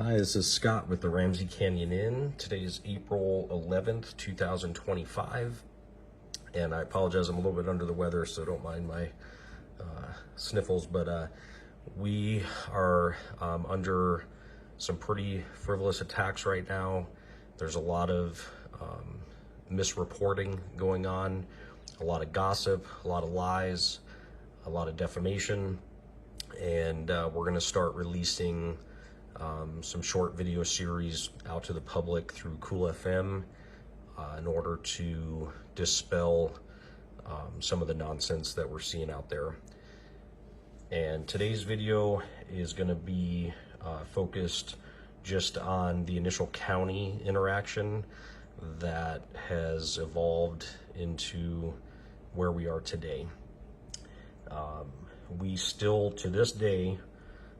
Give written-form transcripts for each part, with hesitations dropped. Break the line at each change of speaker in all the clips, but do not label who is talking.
Hi, this is Scott with the Ramsey Canyon Inn. Today is April 11th, 2025, and I apologize, I'm a little bit under the weather, so don't mind my sniffles, but we are under some pretty frivolous attacks right now. There's a lot of misreporting going on, a lot of gossip, a lot of lies, a lot of defamation, and we're going to start releasing some short video series out to the public through Coolfm in order to dispel some of the nonsense that we're seeing out there. And today's video is going to be focused just on the initial county interaction that has evolved into where we are today. We still, to this day,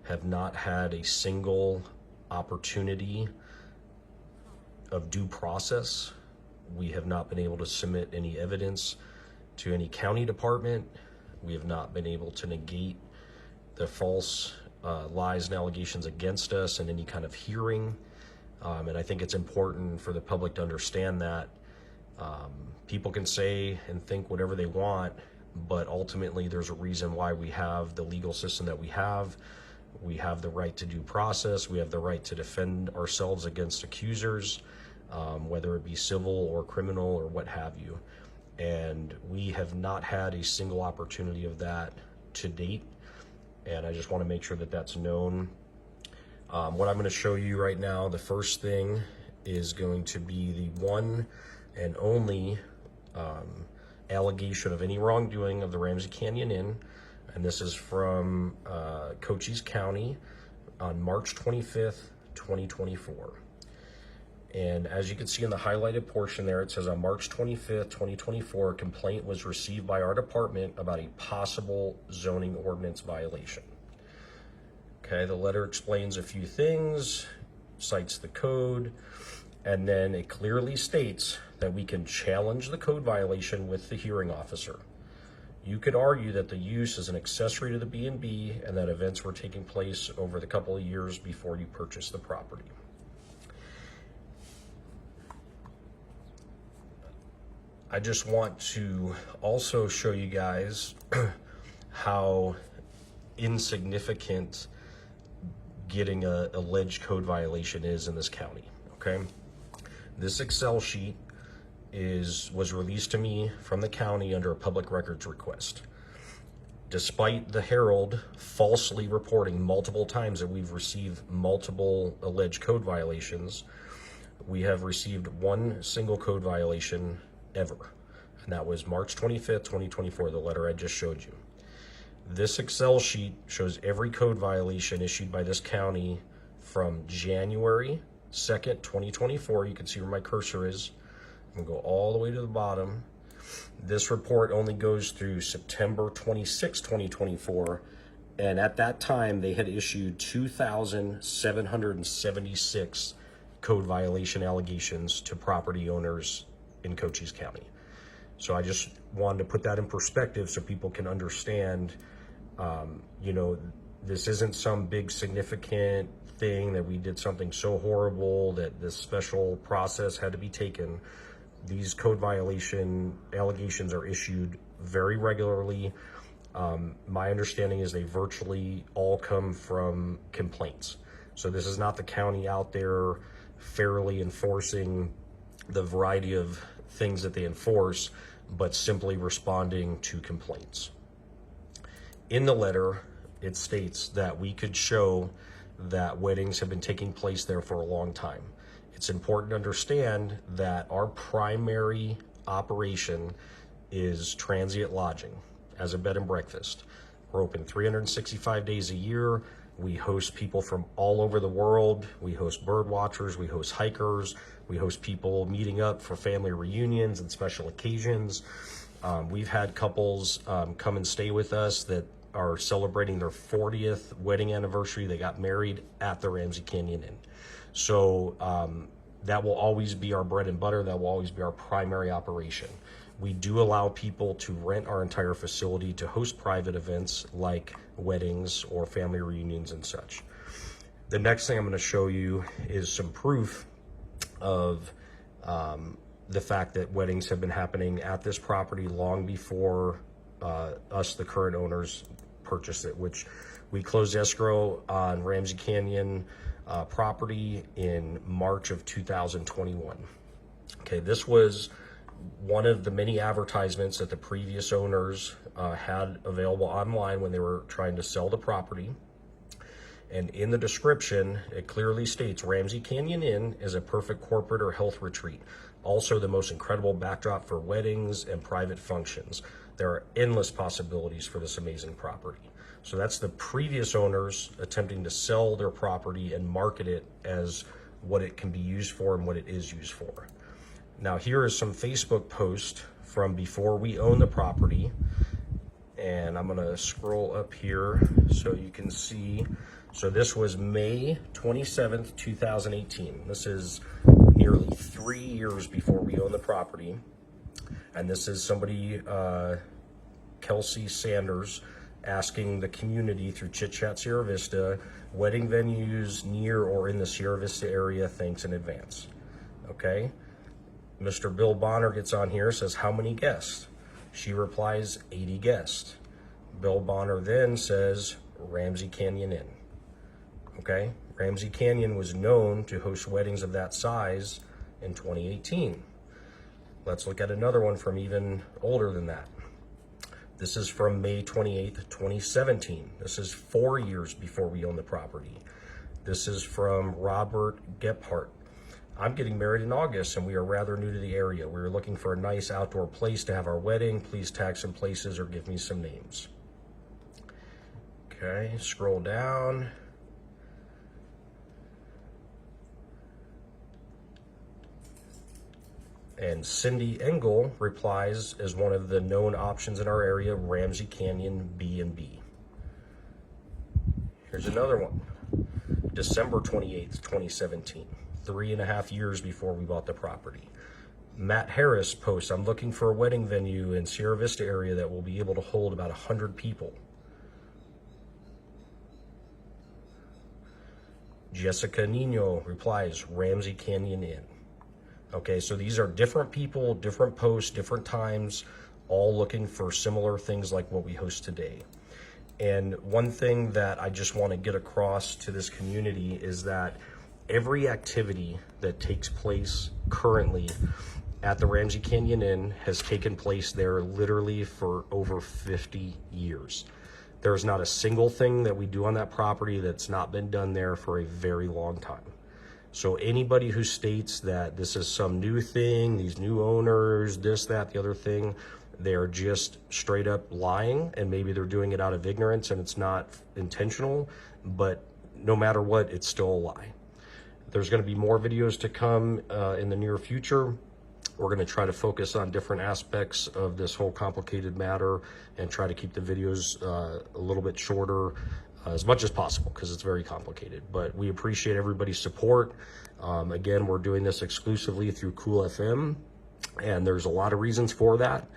have not had a single opportunity of due process. We have not been able to submit any evidence to any county department. We have not been able to negate the false lies and allegations against us in any kind of hearing. And I think it's important for the public to understand that people can say and think whatever they want, but ultimately there's a reason why we have the legal system that we have. We have the right to due process. We have the right to defend ourselves against accusers, whether it be civil or criminal or what have you. And we have not had a single opportunity of that to date. And I just want to make sure that that's known. What I'm going to show you right now, the first thing is going to be the one and only allegation of any wrongdoing of the Ramsey Canyon Inn. And this is from Cochise County on March 25th, 2024. And as you can see in the highlighted portion there, it says on March 25th, 2024, a complaint was received by our department about a possible zoning ordinance violation. Okay, the letter explains a few things, cites the code, and then it clearly states that we can challenge the code violation with the hearing officer. You could argue that the use is an accessory to the B&B and that events were taking place over the couple of years before you purchased the property. I just want to also show you guys how insignificant getting a alleged code violation is in this county, okay? This Excel sheet was released to me from the county under a public records request. Despite the Herald falsely reporting multiple times that we've received multiple alleged code violations, we have received one single code violation ever, and that was March 25th, 2024, the letter I just showed you. This Excel sheet shows every code violation issued by this county from January 2nd, 2024. You can see where my cursor is. And go all the way to the bottom. This report only goes through September 26, 2024, and at that time they had issued 2,776 code violation allegations to property owners in Cochise County. So I just wanted to put that in perspective so people can understand, this isn't some big significant thing that we did something so horrible that this special process had to be taken. These code violation allegations are issued very regularly. My understanding is they virtually all come from complaints. So this is not the county out there fairly enforcing the variety of things that they enforce, but simply responding to complaints. In the letter, it states that we could show that weddings have been taking place there for a long time. It's important to understand that our primary operation is transient lodging as a bed and breakfast. We're open 365 days a year. We host people from all over the world. We host bird watchers, we host hikers, we host people meeting up for family reunions and special occasions. We've had couples come and stay with us that are celebrating their 40th wedding anniversary. They got married at the Ramsey Canyon Inn. So that will always be our bread and butter. That will always be our primary operation. We do allow people to rent our entire facility to host private events like weddings or family reunions and such. The next thing I'm going to show you is some proof of the fact that weddings have been happening at this property long before us, the current owners, purchased it, which we closed escrow on Ramsey Canyon property in March of 2021. Okay, this was one of the many advertisements that the previous owners had available online when they were trying to sell the property. And in the description, it clearly states Ramsey Canyon Inn is a perfect corporate or health retreat. Also the most incredible backdrop for weddings and private functions. There are endless possibilities for this amazing property. So that's the previous owners attempting to sell their property and market it as what it can be used for and what it is used for. Now here is some Facebook posts from before we owned the property. And I'm gonna scroll up here so you can see. So this was May 27th, 2018. This is nearly 3 years before we owned the property. And this is somebody, Kelsey Sanders, asking the community through Chit Chat Sierra Vista, wedding venues near or in the Sierra Vista area, thanks in advance. Okay. Mr. Bill Bonner gets on here, says, how many guests? She replies, 80 guests. Bill Bonner then says, Ramsey Canyon Inn. Okay, Ramsey Canyon was known to host weddings of that size in 2018. Let's look at another one from even older than that. This is from May 28th, 2017. This is 4 years before we owned the property. This is from Robert Gephardt. I'm getting married in August and we are rather new to the area. We are looking for a nice outdoor place to have our wedding. Please tag some places or give me some names. Okay, scroll down. And Cindy Engel replies as one of the known options in our area, Ramsey Canyon B&B. Here's another one. December 28th, 2017. 3.5 years before we bought the property. Matt Harris posts, I'm looking for a wedding venue in Sierra Vista area that will be able to hold about 100 people. Jessica Nino replies, Ramsey Canyon Inn. Okay, so these are different people, different posts, different times, all looking for similar things like what we host today. And one thing that I just want to get across to this community is that every activity that takes place currently at the Ramsey Canyon Inn has taken place there literally for over 50 years. There's not a single thing that we do on that property that's not been done there for a very long time. So anybody who states that this is some new thing, these new owners, this, that, the other thing, they're just straight up lying, and maybe they're doing it out of ignorance and it's not intentional, but no matter what, it's still a lie. There's going to be more videos to come in the near future. We're going to try to focus on different aspects of this whole complicated matter and try to keep the videos a little bit shorter as much as possible because it's very complicated. But we appreciate everybody's support. Again, we're doing this exclusively through Cool FM, and there's a lot of reasons for that.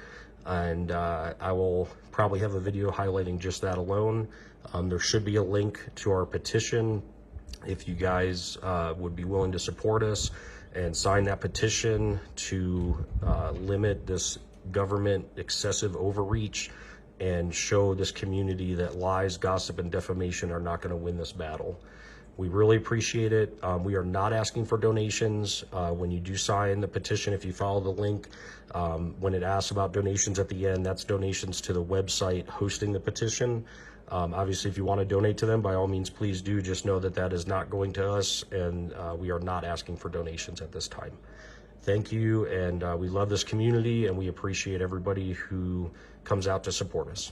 And I will probably have a video highlighting just that alone. There should be a link to our petition if you guys would be willing to support us and sign that petition to limit this government excessive overreach and show this community that lies, gossip, and defamation are not going to win this battle. We really appreciate it. We are not asking for donations. When you do sign the petition, if you follow the link, when it asks about donations at the end, that's donations to the website hosting the petition. Obviously, if you want to donate to them, by all means, please do. Just know that that is not going to us, and we are not asking for donations at this time. Thank you, and we love this community, and we appreciate everybody who comes out to support us.